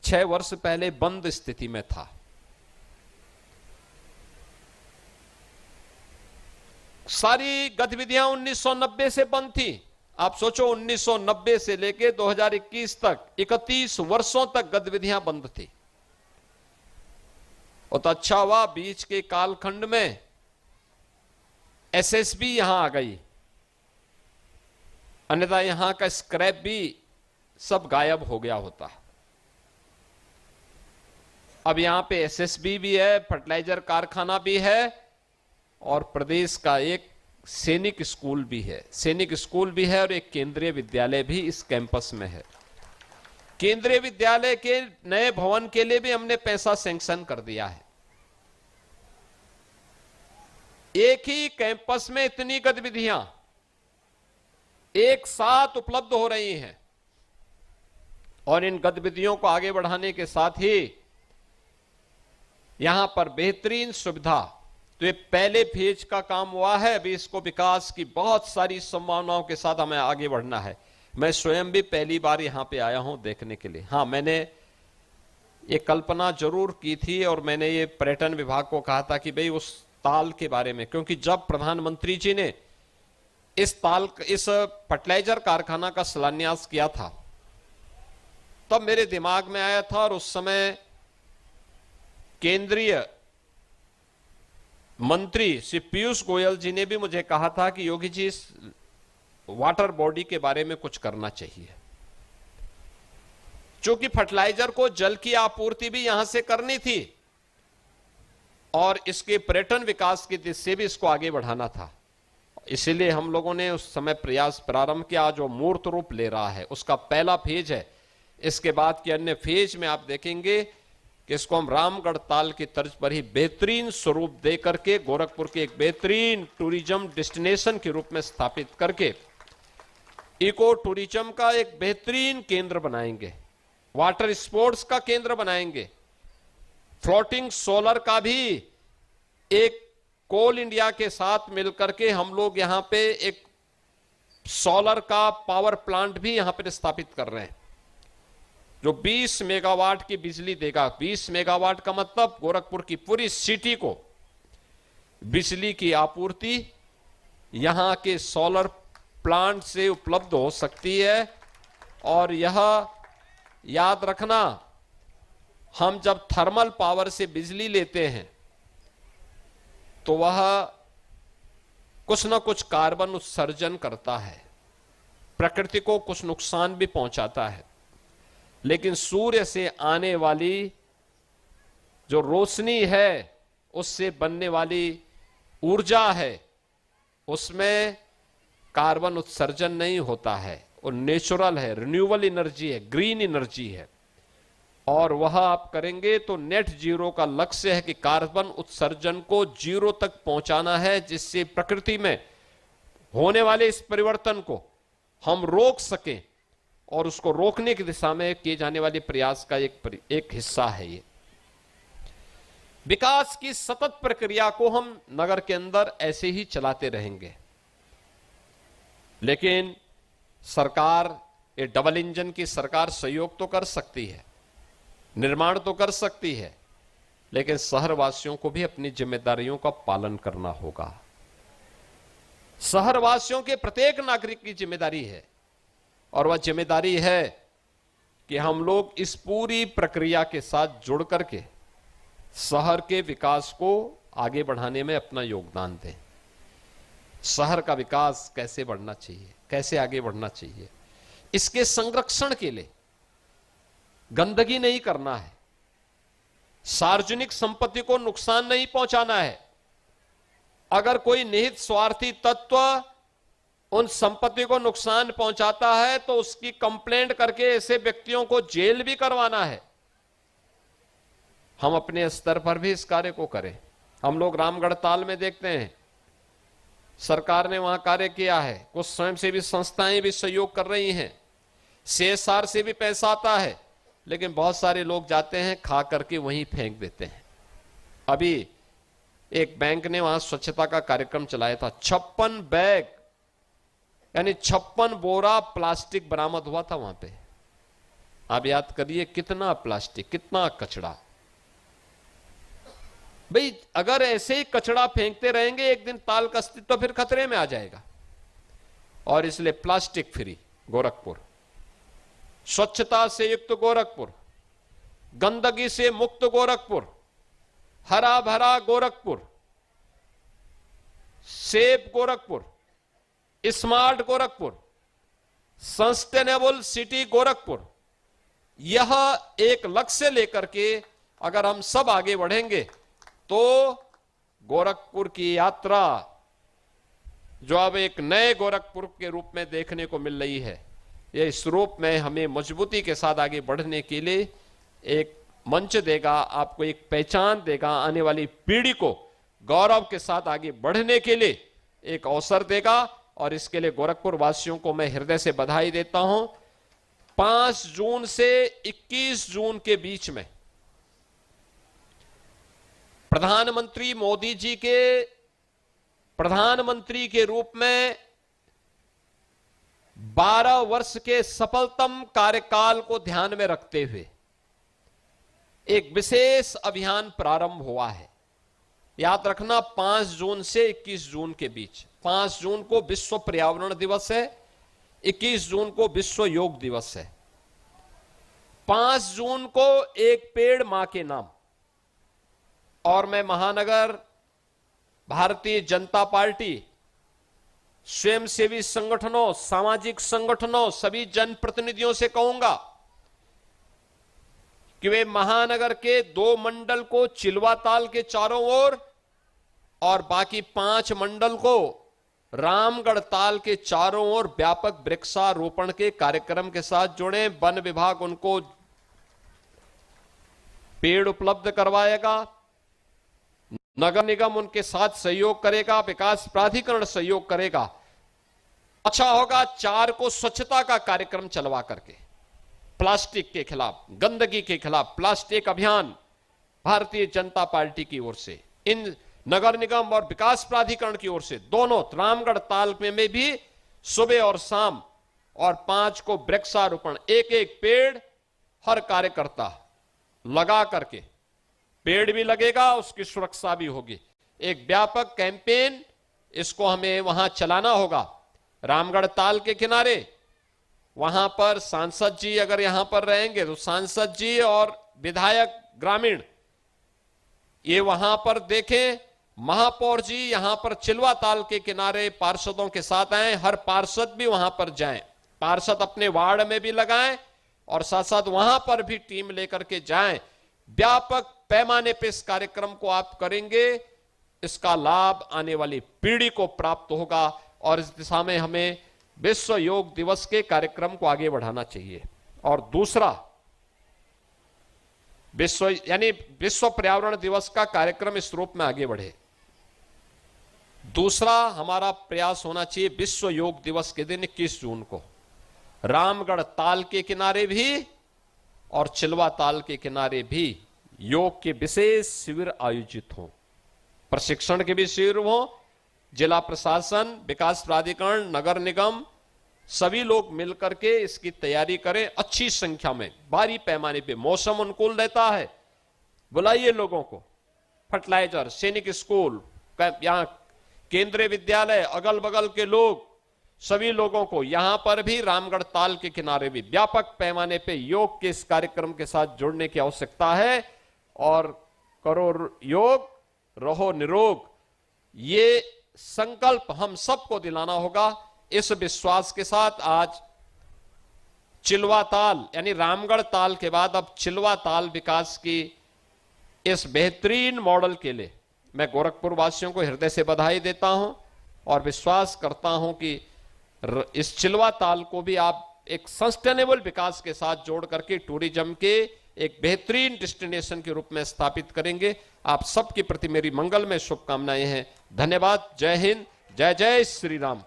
6 वर्ष पहले बंद स्थिति में था। सारी गतिविधियां 1990 से बंद थी। आप सोचो 1990 से लेकर 2021 तक 31 वर्षों तक गतिविधियां बंद थी। और तो अच्छा हुआ बीच के कालखंड में एसएसबी यहां आ गई, अन्यथा यहां का स्क्रैप भी सब गायब हो गया होता। अब यहां पे एसएसबी भी है, फर्टिलाइजर कारखाना भी है और प्रदेश का एक सैनिक स्कूल भी है। सैनिक स्कूल भी है और एक केंद्रीय विद्यालय भी इस कैंपस में है। केंद्रीय विद्यालय के नए भवन के लिए भी हमने पैसा सैंक्शन कर दिया है। एक ही कैंपस में इतनी गतिविधियां एक साथ उपलब्ध हो रही हैं और इन गतिविधियों को आगे बढ़ाने के साथ ही यहां पर बेहतरीन सुविधा, तो ये पहले फेज का काम हुआ है। अभी इसको विकास की बहुत सारी संभावनाओं के साथ हमें आगे बढ़ना है। मैं स्वयं भी पहली बार यहां पे आया हूं देखने के लिए। हां, मैंने ये कल्पना जरूर की थी और मैंने ये पर्यटन विभाग को कहा था कि भाई उस ताल के बारे में, क्योंकि जब प्रधानमंत्री जी ने इस फर्टिलाइजर कारखाना का शिलान्यास किया था तब मेरे दिमाग में आया था और उस समय केंद्रीय मंत्री श्री पीयूष गोयल जी ने भी मुझे कहा था कि योगी जी इस वाटर बॉडी के बारे में कुछ करना चाहिए, क्योंकि फर्टिलाइजर को जल की आपूर्ति भी यहां से करनी थी और इसके पर्यटन विकास की दिशा से भी इसको आगे बढ़ाना था। इसीलिए हम लोगों ने उस समय प्रयास प्रारंभ किया जो मूर्त रूप ले रहा है। उसका पहला फेज है। इसके बाद के अन्य फेज में आप देखेंगे कि इसको हम रामगढ़ ताल की तर्ज पर ही बेहतरीन स्वरूप दे करके गोरखपुर के एक बेहतरीन टूरिज्म डेस्टिनेशन के रूप में स्थापित करके इको टूरिज्म का एक बेहतरीन केंद्र बनाएंगे, वाटर स्पोर्ट्स का केंद्र बनाएंगे, फ्लोटिंग सोलर का भी एक कोल इंडिया के साथ मिलकर के हम लोग यहां पे एक सोलर का पावर प्लांट भी यहां पर स्थापित कर रहे हैं जो 20 मेगावाट की बिजली देगा। 20 मेगावाट का मतलब गोरखपुर की पूरी सिटी को बिजली की आपूर्ति यहां के सोलर प्लांट से उपलब्ध हो सकती है। और यह याद रखना, हम जब थर्मल पावर से बिजली लेते हैं तो वह कुछ ना कुछ कार्बन उत्सर्जन करता है, प्रकृति को कुछ नुकसान भी पहुंचाता है। लेकिन सूर्य से आने वाली जो रोशनी है, उससे बनने वाली ऊर्जा है, उसमें कार्बन उत्सर्जन नहीं होता है। वो नेचुरल है, रिन्यूएबल एनर्जी है, ग्रीन एनर्जी है। और वह आप करेंगे तो नेट जीरो का लक्ष्य है कि कार्बन उत्सर्जन को जीरो तक पहुंचाना है, जिससे प्रकृति में होने वाले इस परिवर्तन को हम रोक सकें। और उसको रोकने की दिशा में किए जाने वाले प्रयास का एक हिस्सा है ये। विकास की सतत प्रक्रिया को हम नगर के अंदर ऐसे ही चलाते रहेंगे, लेकिन सरकार, ये डबल इंजन की सरकार सहयोग तो कर सकती है, निर्माण तो कर सकती है, लेकिन शहरवासियों को भी अपनी जिम्मेदारियों का पालन करना होगा। शहरवासियों के प्रत्येक नागरिक की जिम्मेदारी है और वह जिम्मेदारी है कि हम लोग इस पूरी प्रक्रिया के साथ जुड़ करके शहर के विकास को आगे बढ़ाने में अपना योगदान दें। शहर का विकास कैसे बढ़ना चाहिए, कैसे आगे बढ़ना चाहिए, इसके संरक्षण के लिए गंदगी नहीं करना है, सार्वजनिक संपत्ति को नुकसान नहीं पहुंचाना है। अगर कोई निहित स्वार्थी तत्व उन संपत्ति को नुकसान पहुंचाता है तो उसकी कंप्लेंट करके ऐसे व्यक्तियों को जेल भी करवाना है। हम अपने स्तर पर भी इस कार्य को करें। हम लोग रामगढ़ ताल में देखते हैं, सरकार ने वहां कार्य किया है, कुछ स्वयंसेवी संस्थाएं भी सहयोग कर रही हैं, CSR से भी पैसा आता है, लेकिन बहुत सारे लोग जाते हैं खा करके वहीं फेंक देते हैं। अभी एक बैंक ने वहां स्वच्छता का कार्यक्रम चलाया था, 56 बैग यानी 56 बोरा प्लास्टिक बरामद हुआ था वहां पे। आप याद करिए कितना प्लास्टिक, कितना कचरा। भाई अगर ऐसे ही कचरा फेंकते रहेंगे एक दिन ताल का अस्तित्व फिर खतरे में आ जाएगा। और इसलिए प्लास्टिक फ्री गोरखपुर, स्वच्छता से युक्त गोरखपुर, गंदगी से मुक्त गोरखपुर, हरा भरा Gorakhpur, safe Gorakhpur, smart Gorakhpur, sustainable city Gorakhpur, यह एक लक्ष्य लेकर के अगर हम सब आगे बढ़ेंगे तो गोरखपुर की यात्रा जो अब एक नए गोरखपुर के रूप में देखने को मिल रही है, यह इस रूप में हमें मजबूती के साथ आगे बढ़ने के लिए एक मंच देगा, आपको एक पहचान देगा, आने वाली पीढ़ी को गौरव के साथ आगे बढ़ने के लिए एक अवसर देगा। और इसके लिए गोरखपुर वासियों को मैं हृदय से बधाई देता हूं। 5 जून से 21 जून के बीच में प्रधानमंत्री मोदी जी के प्रधानमंत्री के रूप में 12 वर्ष के सफलतम कार्यकाल को ध्यान में रखते हुए एक विशेष अभियान प्रारंभ हुआ है। याद रखना 5 जून से 21 जून के बीच, 5 जून को विश्व पर्यावरण दिवस है, 21 जून को विश्व योग दिवस है। 5 जून को एक पेड़ मां के नाम, और मैं महानगर भारतीय जनता पार्टी, स्वयंसेवी संगठनों, सामाजिक संगठनों, सभी जनप्रतिनिधियों से कहूंगा कि वे महानगर के 2 मंडल को चिलवा ताल के चारों ओर और बाकी 5 मंडल को रामगढ़ ताल के चारों ओर व्यापक वृक्षारोपण के कार्यक्रम के साथ जुड़े। वन विभाग उनको पेड़ उपलब्ध करवाएगा, नगर निगम उनके साथ सहयोग करेगा, विकास प्राधिकरण सहयोग करेगा। अच्छा होगा 4 को स्वच्छता का कार्यक्रम चलवा करके प्लास्टिक के खिलाफ, गंदगी के खिलाफ प्लास्टिक अभियान भारतीय जनता पार्टी की ओर से, इन नगर निगम और विकास प्राधिकरण की ओर से, दोनों रामगढ़ ताल में भी सुबह और शाम, और 5 को वृक्षारोपण, एक एक पेड़ हर कार्यकर्ता लगा करके, पेड़ भी लगेगा उसकी सुरक्षा भी होगी। एक व्यापक कैंपेन इसको हमें वहां चलाना होगा। रामगढ़ ताल के किनारे वहां पर सांसद जी अगर यहां पर रहेंगे तो सांसद जी और विधायक ग्रामीण ये वहां पर देखें, महापौर जी यहां पर चिलवा ताल के किनारे पार्षदों के साथ आए, हर पार्षद भी वहां पर जाएं, पार्षद अपने वार्ड में भी लगाएं और साथ साथ वहां पर भी टीम लेकर के जाएं। व्यापक पैमाने पे इस कार्यक्रम को आप करेंगे, इसका लाभ आने वाली पीढ़ी को प्राप्त होगा और इस दिशा में हमें विश्व योग दिवस के कार्यक्रम को आगे बढ़ाना चाहिए। और दूसरा, विश्व पर्यावरण दिवस का कार्यक्रम इस रूप में आगे बढ़े। दूसरा हमारा प्रयास होना चाहिए विश्व योग दिवस के दिन 21 जून को रामगढ़ ताल के किनारे भी और चिलवा ताल के किनारे भी योग के विशेष शिविर आयोजित हों, प्रशिक्षण के भी शिविर हों। जिला प्रशासन, विकास प्राधिकरण, नगर निगम सभी लोग मिलकर के इसकी तैयारी करें अच्छी संख्या में, भारी पैमाने पे। मौसम अनुकूल रहता है, बुलाइए लोगों को, फर्टिलाइजर, सैनिक स्कूल, यहां केंद्रीय विद्यालय, अगल बगल के लोग, सभी लोगों को यहां पर भी रामगढ़ ताल के किनारे भी व्यापक पैमाने पे योग के इस कार्यक्रम के साथ जुड़ने की आवश्यकता है। और करो योग, रहो निरोग, ये संकल्प हम सबको दिलाना होगा। इस विश्वास के साथ आज चिलवा ताल यानी रामगढ़ ताल के बाद अब चिलवा ताल विकास की इस बेहतरीन मॉडल के लिए मैं गोरखपुर वासियों को हृदय से बधाई देता हूं और विश्वास करता हूं कि इस चिलवा ताल को भी आप एक सस्टेनेबल विकास के साथ जोड़ करके टूरिज्म के एक बेहतरीन डेस्टिनेशन के रूप में स्थापित करेंगे। आप सबके प्रति मेरी मंगलमय शुभकामनाएं हैं। धन्यवाद। जय हिंद, जय जय श्री राम।